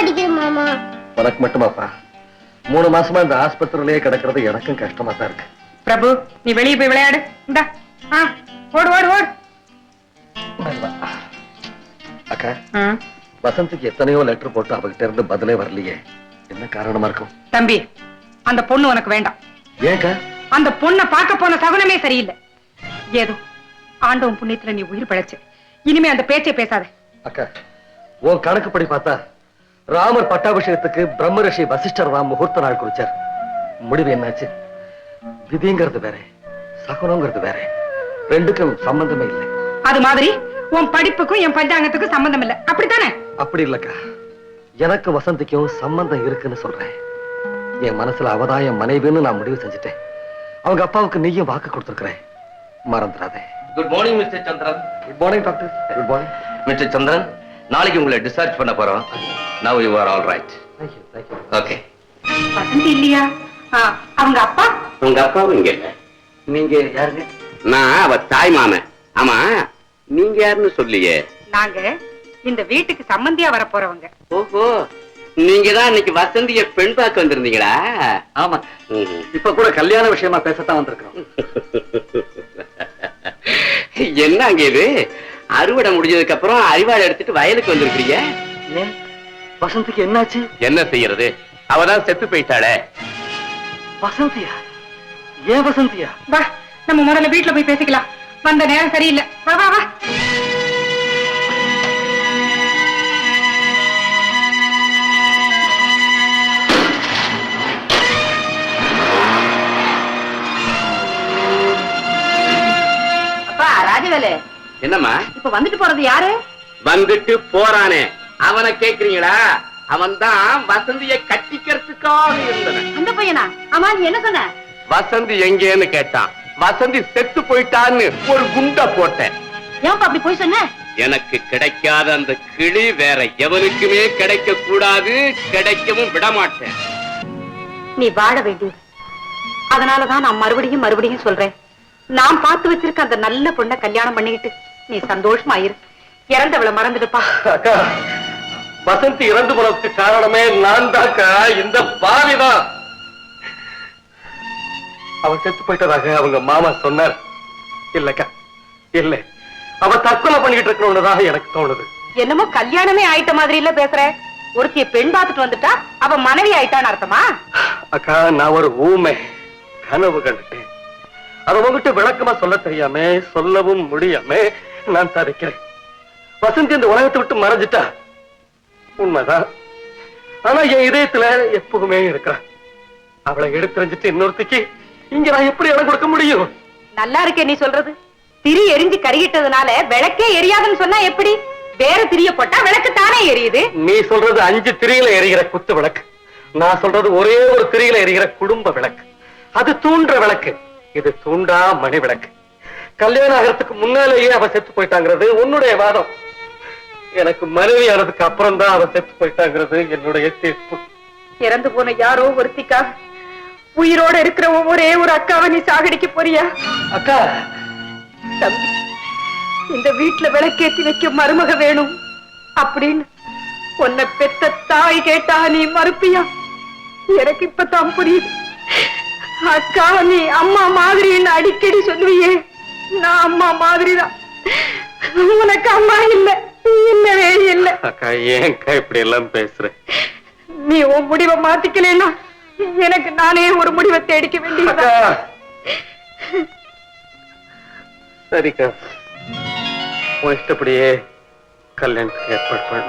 அடிக்கிறேன் மாமா. உனக்கு மட்டுமாப்பா? 3 மாசமா இந்த ஆஸ்பத்திரியிலேயே கிடக்கிறது எனக்கும் கஷ்டமா தான் இருக்கு. பிரபு, நீ வெளியே போய் விளையாடு. இந்தா, ஓடு ஓடு ஓடு. அக்கா, வசந்திக்கு எத்தனையோ லெட்டர் போட்டு அவகிட்ட இருந்து பதிலே வரலையே, என்ன காரணமா இருக்கும்? தம்பி, அந்த பொண்ணு உனக்கு வேண்டாம். ஏக்கா? அந்த பொண்ணை பார்க்க போன சகுனமே சரியில்லை. ஏதோ ஆண்டவன் புண்ணியத்துல நீ உயிர் பிழைச்ச. இனிமே அந்த பேச்சை பேசாத. அக்கா, உன் கணக்குப்படி பார்த்தா ராமர் பட்டாபிஷேகத்துக்கு பிரம்மரிஷி வசிஷ்டர் தான் முகூர்த்த நாள் குறிச்சார். முடிவு என்னாச்சு? விதிங்கிறது வேற, சகுனங்கிறது வேற, ரெண்டுக்கும் சம்பந்தமே இல்லை. அது மாதிரி உன் படிப்புக்கும் என் பஞ்சாங்கத்துக்கும் சம்பந்தம் இல்லை, அப்படித்தானே? அப்படி இல்லக்கா, எனக்கு வசந்திக்கும் சம்பந்தம் இருக்குன்னு சொல்றேன். என் மனசுல அவதான் என் மனைவின்னு நான் முடிவு செஞ்சுட்டேன். அவங்க அப்பாவுக்கு நீயும் வாக்கு கொடுத்திருக்கிறேன், மறந்துடாதே. Good morning mister Chandran. Good morning doctor. Good morning mister Chandran, நாளைக்கு உங்களை டிஸ்சார்ஜ் பண்ண போறோம். Now you are all right. Okay. Vasanthi இல்லையா? அவங்க அப்பா? உங்க அப்பாவும் இங்க இல்ல. நீங்க யாருங்க? நான் அவ தாய் மாமன். ஆமா, நீங்க யாருன்னு சொல்லியே. நாங்க இந்த வீட்டுக்கு சம்பந்தியா வர போறவங்க. ஓஹோ, நீங்க தான் இன்னைக்கு வசந்திய பெண் பார்க்க வந்திருந்தீங்களா? ஆமா, இப்ப கூட கல்யாண விஷயமா பேசத்தான் வந்திருக்கிறோம். என்ன அங்க இது அறுவடை முடிஞ்சதுக்கு அப்புறம் அரிவாள் எடுத்துட்டு வயலுக்கு வந்திருக்கீங்க? ஏன் வசந்திக்கு என்னாச்சு? என்ன செய்யறது, அவதான் செத்து போயிட்டாளே. வசந்தியா? ஏன் வசந்தியா? வா, நம்ம முதல்ல வீட்டுல போய் பேசிக்கலாம். வந்த நேரம் சரியில்லை. வா வா வா. அப்பா ராஜவேலு. என்னம்மா? இப்ப வந்துட்டு போறது யாரு? வந்துட்டு போறானே அவனை கேக்குறீங்களா? அவன் தான் வசந்திய கட்டிக்கிறதுக்காக இருந்தவன். அந்த பையனா? ஆமா, நீ என்ன சொன்ன? வசந்தி எங்கேன்னு கேட்டான். வசந்தி செத்து போயிட்டான்னு ஒரு குண்டை போட்டேன். ஏன்பா அப்படி போய் சொன்ன? எனக்கு கிடைக்காத அந்த கிளி வேற எவனுக்குமே கிடைக்க கூடாது, கிடைக்கவும் விட மாட்டேன். நீ வாழ வேண்டியது. அதனாலதான் நான் மறுபடியும் மறுபடியும் சொல்றேன், நான் பார்த்து வச்சிருக்க அந்த நல்ல பொண்ணை கல்யாணம் பண்ணிக்கிட்டு நீ சந்தோஷமா இரு. இறந்தவளை மறந்துடுப்பா. அக்கா, வசந்தி இறந்து போனதுக்கு காரணமே நான் தாக்கா, இந்த பாவிதான். அவ செத்து போயிட்டதாக அவங்க மாமா சொன்னார். இல்லக்கா, இல்ல, அவ தற்கொலை பண்ணிட்டு இருக்கணும்னுதான் எனக்கு தோணுது. என்னமோ கல்யாணமே ஆயிட்ட மாதிரி இல்ல பேசுற. ஒருத்திய பெண் பார்த்துட்டு வந்துட்டா அவ மனைவி ஆயிட்டான்னு அர்த்தமா? அக்கா, நான் ஒரு ஊமை, கனவு கண்டுட்டேன். அதை உங்ககிட்ட விளக்கமா சொல்ல தெரியாம, சொல்லவும் முடியாம நான் தவிக்கிறேன். வசந்தி இந்த உலகத்தை விட்டு மறைஞ்சிட்டா உண்மைதான். ஆனா என் இதயத்துல எப்பவுமே இருக்கிறான். அவளை எடுத்துரைஞ்சிட்டு இன்னொருத்திக்கு இங்க நான் எப்படி இடம் கொடுக்க முடியும்? நல்லா இருக்கே நீ சொல்றது. திரி எரிஞ்சு கருகிட்டதுனால விளக்கே எரியாதுன்னு சொன்னா எப்படி? வேற திரிய போட்டா விளக்கு தானே எரியுது. நீ சொல்றது 5 திரியில எரிகிற குத்து விளக்கு, நான் சொல்றது ஒரே ஒரு திரியில எரிகிற குடும்ப விளக்கு. அது தூண்டுற விளக்கு, இது தூண்டா மணி விளக்கு. கல்யாணம் ஆகிறதுக்கு முன்னாலேயே அவ செத்து போயிட்டாங்கிறது உன்னுடைய வாதம். எனக்கு மனைவி ஆனதுக்கு அப்புறம் தான் அவ செத்து போயிட்டாங்கிறது என்னுடைய தீர்ப்பு. இறந்து போன யாரோ ஒருத்திக்காக உயிரோட இருக்கிற ஒவ்வொரே ஒரு அக்காவை நீ சாகடிக்க போறியா? அக்கா, தம்பி, இந்த வீட்டுல விளக்கேத்தி வைக்க மருமக வேணும் அப்படின்னு உன்னை பெத்த தாய் கேட்டா நீ மறுப்பியா? எனக்கு இப்பதான் புரியுது. அக்கா, நீ அம்மா மாதிரின்னு அடிக்கடி சொல்லுவியே, நான் அம்மா மாதிரிதான். உனக்கு அம்மா இல்ல, இல்லவே இல்ல. அக்கா, ஏன்க்கா இப்படி எல்லாம் பேசுற? நீ உன் முடிவை மாத்திக்கலன்னா எனக்கு நானே ஒரு முடிவை தேடிக்க வேண்டியதா? சரிக்கா, உன் இஷ்டப்படியே கல்யாணத்துக்கு ஏற்பாடு பண்ண.